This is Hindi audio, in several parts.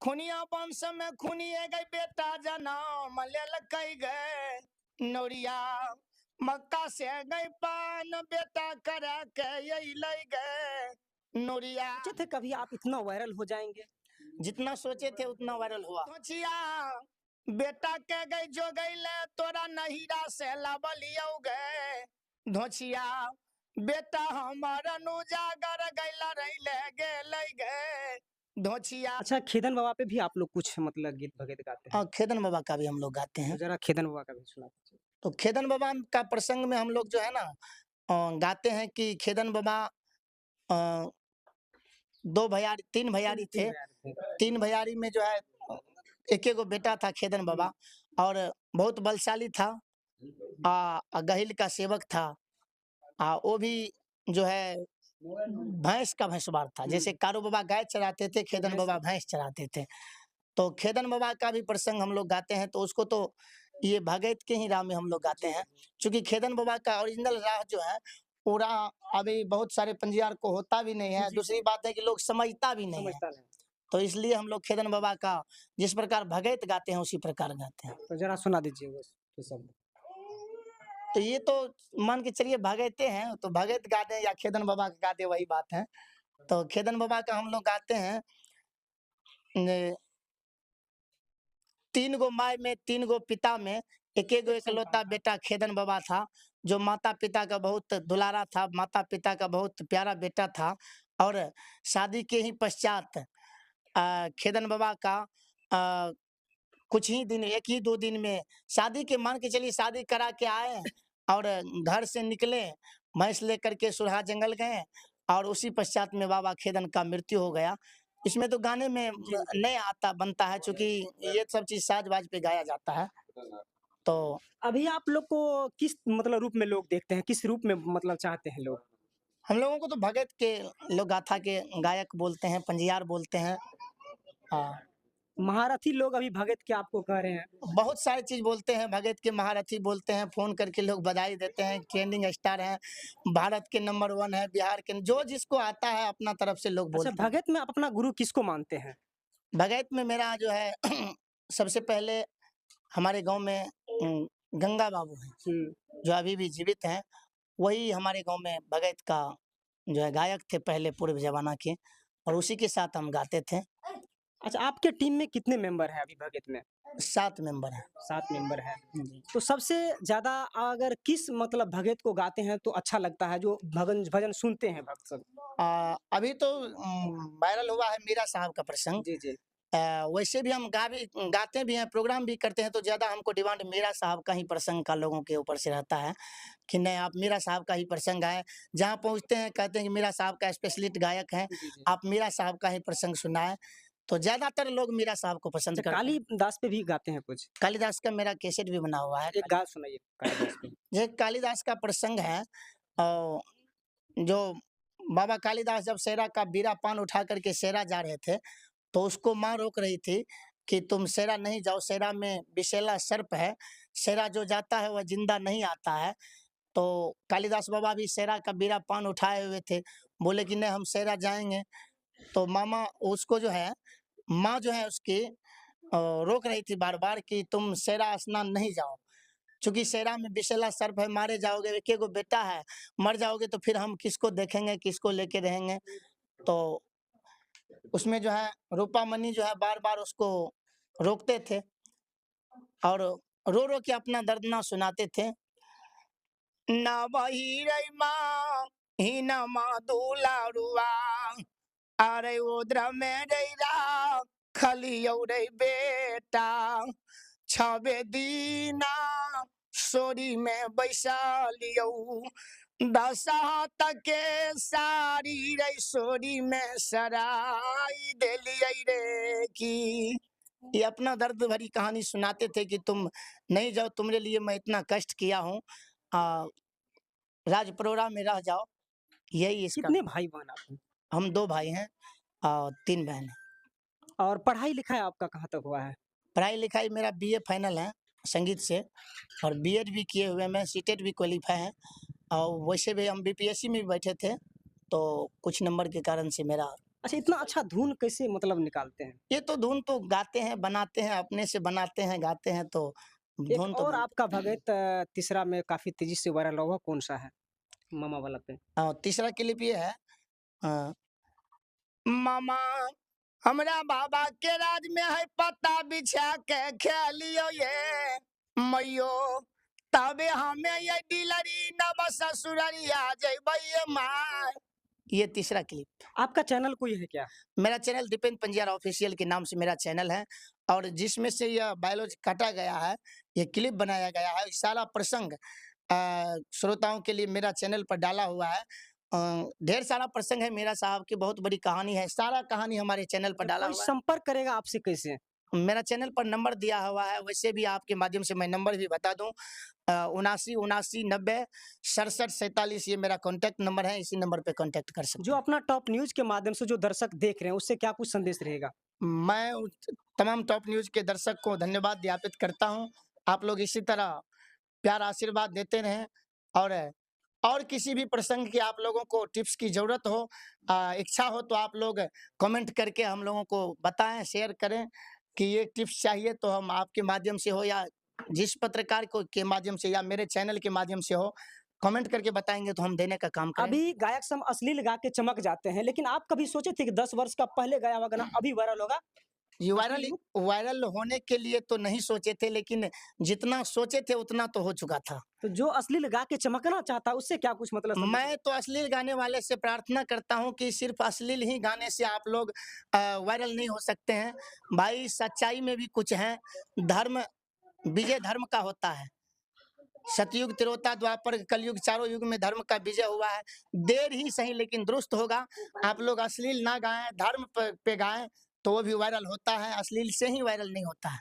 खुनिया वंश में खुनिए गई बेटा जन्म लेल कई गए नौरिया मक्का से गई पान बेटा करा के यही ले गए नौरिया। सोचे थे कभी आप इतना वायरल हो जाएंगे? जितना सोचे थे उतना वायरल हुआ। सोचिया बेटा के गई जो गई ले तोरा नहीरा से लाबलियो गए धोचिया बेटा हमारा नुजागर गैला रही ले गए धोचिया। अच्छा, खेदन बाबा पे भी आप लोग कुछ मतलब गीत भगत गाते हैं? और खेदन बाबा का भी हम लोग गाते तो हैं। जरा खेदन बाबा का भी सुना दीजिए। तो खेदन बाबा का प्रसंग में हम लोग जो है ना गाते हैं कि खेदन बाबा अ, दो भैयारी तीन भैयारी थे। तीन भैयारी में जो है एक गो बेटा था खेदन बाबा और बहुत बलशाली था। गहिल का सेवक था। वो भी जो है भैंस का भैंसवार था। जैसे कारू बाबा गाय चराते थे, खेदन बाबा भैंस चराते थे। तो खेदन बाबा का भी प्रसंग हम लोग गाते हैं। तो उसको तो ये भगत के ही राह में हम लोग गाते हैं, क्योंकि खेदन बाबा का ओरिजिनल राह जो है पूरा अभी बहुत सारे पंजियार को होता भी नहीं है। दूसरी बात है कि लोग समझता भी नहीं है। समझता नहीं। तो इसलिए हम लोग खेदन बाबा का जिस प्रकार भगत गाते हैं उसी प्रकार गाते हैं। तो जरा सुना दीजिए वो शब्द। तो ये तो मान के चलिए भगते हैं, तो भगत गाते हैं या खेदन बाबा का गाते वही बात है। तो खेदन बाबा का हम लोग गाते हैं। ने, तीन गो माय में तीन गो पिता में एक गो इकलौता बेटा खेदन बाबा था, जो माता पिता का बहुत दुलारा था, माता पिता का बहुत प्यारा बेटा था। और शादी के ही पश्चात खेदन बाबा का अ, कुछ ही दिन, एक ही दो दिन में शादी के मान के चलिए शादी करा के आए और घर से निकले, भैंस लेकर के सुरहा जंगल गए और उसी पश्चात में बाबा खेदन का मृत्यु हो गया। इसमें तो गाने में नहीं आता बनता है, क्योंकि ये सब चीज साज बाज पे गाया जाता है। तो अभी आप लोग को किस मतलब रूप में लोग देखते हैं? किस रूप में मतलब चाहते हैं लोग? हम लोगों को तो भगत के लोग गाथा के गायक बोलते हैं, पंजियार बोलते हैं। हाँ, महारथी लोग अभी भगत के आपको कह रहे हैं। बहुत सारी चीज बोलते हैं, भगत के महारथी बोलते हैं, फोन करके लोग बधाई देते हैं, ट्रेंडिंग स्टार हैं, भारत के नंबर 1 है, बिहार के, जो जिसको आता है अपना तरफ से लोग अच्छा, बोलते हैं। भगत में आप अपना गुरु किसको मानते हैं? भगत में मेरा जो है सबसे पहले हमारे गांव में गंगा बाबू हैं, जो अभी भी जीवित हैं। वही हमारे गांव में भगत का जो है गायक थे पहले पूर्व जमाना के, और उसी के साथ हम गाते थे। अच्छा, आपके टीम में कितने मेंबर हैं अभी भगत में? 7 मेंबर हैं। 7 मेंबर हैं। जी। तो सबसे ज़्यादा अगर किस मतलब भगत को गाते हैं तो अच्छा लगता है, जो भगन भजन सुनते हैं भक्त सब? अभी तो वायरल हुआ है मीरा साहब का प्रसंग। जी, जी। वैसे भी हम गाते भी हैं, प्रोग्राम भी करते हैं, तो ज़्यादा हमको डिमांड मीरा साहब का ही प्रसंग का लोगों के ऊपर से रहता है कि नहीं आप मीरा साहब का ही प्रसंग गाएँ। जहाँ पहुँचते हैं कहते हैं कि मीरा साहब का स्पेशलिस्ट गायक हैं, जी, जी। आप मीरा साहब का ही प्रसंग सुनाएँ। तो ज़्यादातर लोग मीरा साहब को पसंद अच्छा, करते हैं। कालीदास पे भी गाते हैं कुछ? कालिदास का मेरा कैसेट भी बना हुआ है। एक गा सुनाइए कालिदास पे। ये कालिदास का प्रसंग है। जो बाबा कालिदास जब शेरा का बीरा पान उठा करके शेरा जा रहे थे, तो उसको माँ रोक रही थी कि तुम शेरा नहीं जाओ, शेरा में विषैला सर्प है, शेरा जो जाता है वह जिंदा नहीं आता है। तो कालिदास बाबा भी शेरा का बीरा पान उठाए हुए थे, बोले कि नहीं हम शेरा जाएंगे। तो मामा उसको जो है, माँ जो है उसकी रोक रही थी बार बार कि तुम शेरा स्नान नहीं जाओ, चूंकि शेरा में विषैला सर्प है, मारे जाओगे, एक गो बेटा है, मर जाओगे तो फिर हम किसको देखेंगे, किसको लेके रहेंगे। तो उसमें जो है रूपामणि जो है बार बार उसको रोकते थे और रो रो के अपना दर्दना सुनाते थे। ना वही रही माँ ही न माँ दुलारुआ, अरे उद्र में रही खलियो रे बेटा, छबे दीना सोरी में बैसालियो, दशा तके सारी रे सोरी में सराई देलियै रे की। ये अपना दर्द भरी कहानी सुनाते थे कि तुम नहीं जाओ, तुम्हारे लिए मैं इतना कष्ट किया हूँ, राजपुरोरा में रह जाओ। यही इसका। कितने भाई-बहन आप हैं? हम 2 भाई हैं और 3 बहन हैं। और पढ़ाई-लिखाई आपका कहाँ तक हुआ है? पढ़ाई-लिखाई मेरा बीए फाइनल है संगीत से, और बीएड भी किए हुए हैं, मैं सीटेट भी क्वालीफाई है, और वैसे भी हम बीपीएससी में भी बैठे थे, तो कुछ नंबर के कारण से मेरा अच्छा, इतना अच्छा धुन कैसे मतलब निकालते हैं? ये तो धुन तो गाते हैं, बनाते हैं, अपने से बनाते हैं, गाते हैं तो एक धुन तो और बनती आपका भगत तीसरा में काफ़ी तेज़ी से वायरल हुआ कौन-सा है? मामा वाला पे? तीसरा क्लिप ये है अ, मामा हमरा बाबा के राज में है पत्ता बिछा के खेलियो ये मैयो तबे हमें ये डिलरी नव ससुररिया जइबै ये माँ। ये तीसरा क्लिप। आपका चैनल कोई है क्या? मेरा चैनल दीपेन पंजारा ऑफिशियल के नाम से मेरा चैनल है और जिसमें से यह बायोलॉजी काटा गया है, ये क्लिप बनाया गया है, सारा प्रसंग श्रोताओं के लिए मेरा चैनल पर डाला हुआ है। ढेर सारा प्रसंग है मेरा साहब की, बहुत बड़ी कहानी है, सारा कहानी हमारे चैनल पर जब डाला कोई हुआ है। संपर्क करेगा आपसे कैसे? मेरा चैनल पर नंबर दिया हुआ है, वैसे भी आपके माध्यम से मैं नंबर भी बता दूं, 79 79 90 67 47 ये मेरा कॉन्टैक्ट नंबर है, इसी नंबर पे कॉन्टैक्ट कर सकते जो हैं। अपना टॉप न्यूज़ के माध्यम से जो दर्शक देख रहे हैं, उससे क्या कुछ संदेश रहेगा? मैं तमाम टॉप न्यूज़ के दर्शक को धन्यवाद ज्ञापित करता हूँ। आप लोग इसी तरह प्यार आशीर्वाद देते रहें और किसी भी प्रसंग की आप लोगों को टिप्स की ज़रूरत हो, इच्छा हो तो आप लोग कमेंट करके हम लोगों को बताएँ, शेयर करें कि ये टिप्स चाहिए तो हम आपके माध्यम से हो या जिस पत्रकार को के माध्यम से या मेरे चैनल के माध्यम से हो, कमेंट करके बताएँगे तो हम देने का काम करेंगे। अभी गायक सब अश्लील गा के चमक जाते हैं, लेकिन आप कभी सोचे थे कि 10 वर्ष का पहले गाया हुआ गाना अभी वायरल होगा? ये अश्लील वायरल लुक? वायरल होने के लिए तो नहीं सोचे थे, लेकिन जितना सोचे थे उतना तो हो चुका था। तो जो अश्लील गा के चमकना चाहता है, उससे क्या कुछ मतलब संदेश मैं तो अश्लील गाने वाले से प्रार्थना करता हूँ कि सिर्फ़ अश्लील ही गाने से आप लोग वायरल नहीं हो सकते हैं। भाई सच्चाई में भी कुछ है, धर्म विजय धर्म का होता है। सतयुग, त्रेता, द्वापर, कलयुग चारों युग में धर्म का विजय हुआ है। देर ही सही लेकिन दुरुस्त होगा। आप लोग अश्लील ना गाएँ, धर्म पे गाएँ तो वो भी वायरल होता है, अश्लील से ही वायरल नहीं होता है।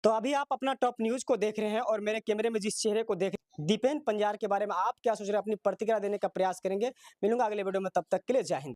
तो अभी आप अपना टॉप न्यूज़ को देख रहे हैं और मेरे कैमरे में जिस चेहरे को देख दीपेन पंजार के बारे में आप क्या सोच रहे हैं? अपनी प्रतिक्रिया देने का प्रयास करेंगे। मिलूँगा अगले वीडियो में, तब तक के लिए जय हिंद।